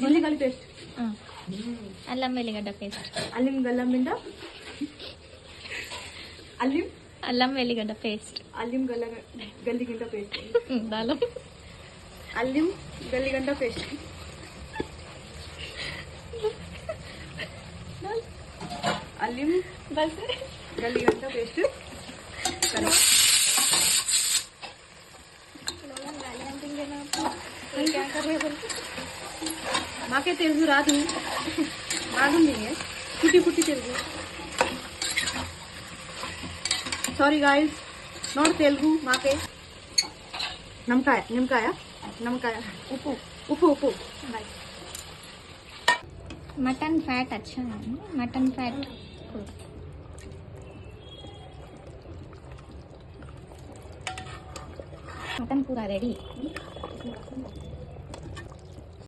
ఉల్లిగడ్డ పేస్ట్, అల్లం వెల్లిగడ్డ పేస్ట్, అల్లం గల్లం అల్లం అల్లం వెల్లిగడ్డ పేస్ట్, అల్లం గల్లిగడ్డ పేస్ట్, దాలం అల్లం గల్లిగడ్డ పేస్ట్, అల్లం గల్లిగడ్డ పేస్ట్. మాకే తెలుగు రాదు, బాగుంది పుట్టి పుట్టి Telugu. Sorry guys, not Telugu మాకే. నిమ్మకాయ ఉప్పు ఉప్పు ఉప్పు. మటన్ ఫ్యాట్ अच्छा है, मटन फैट मटन पूरा रेडी.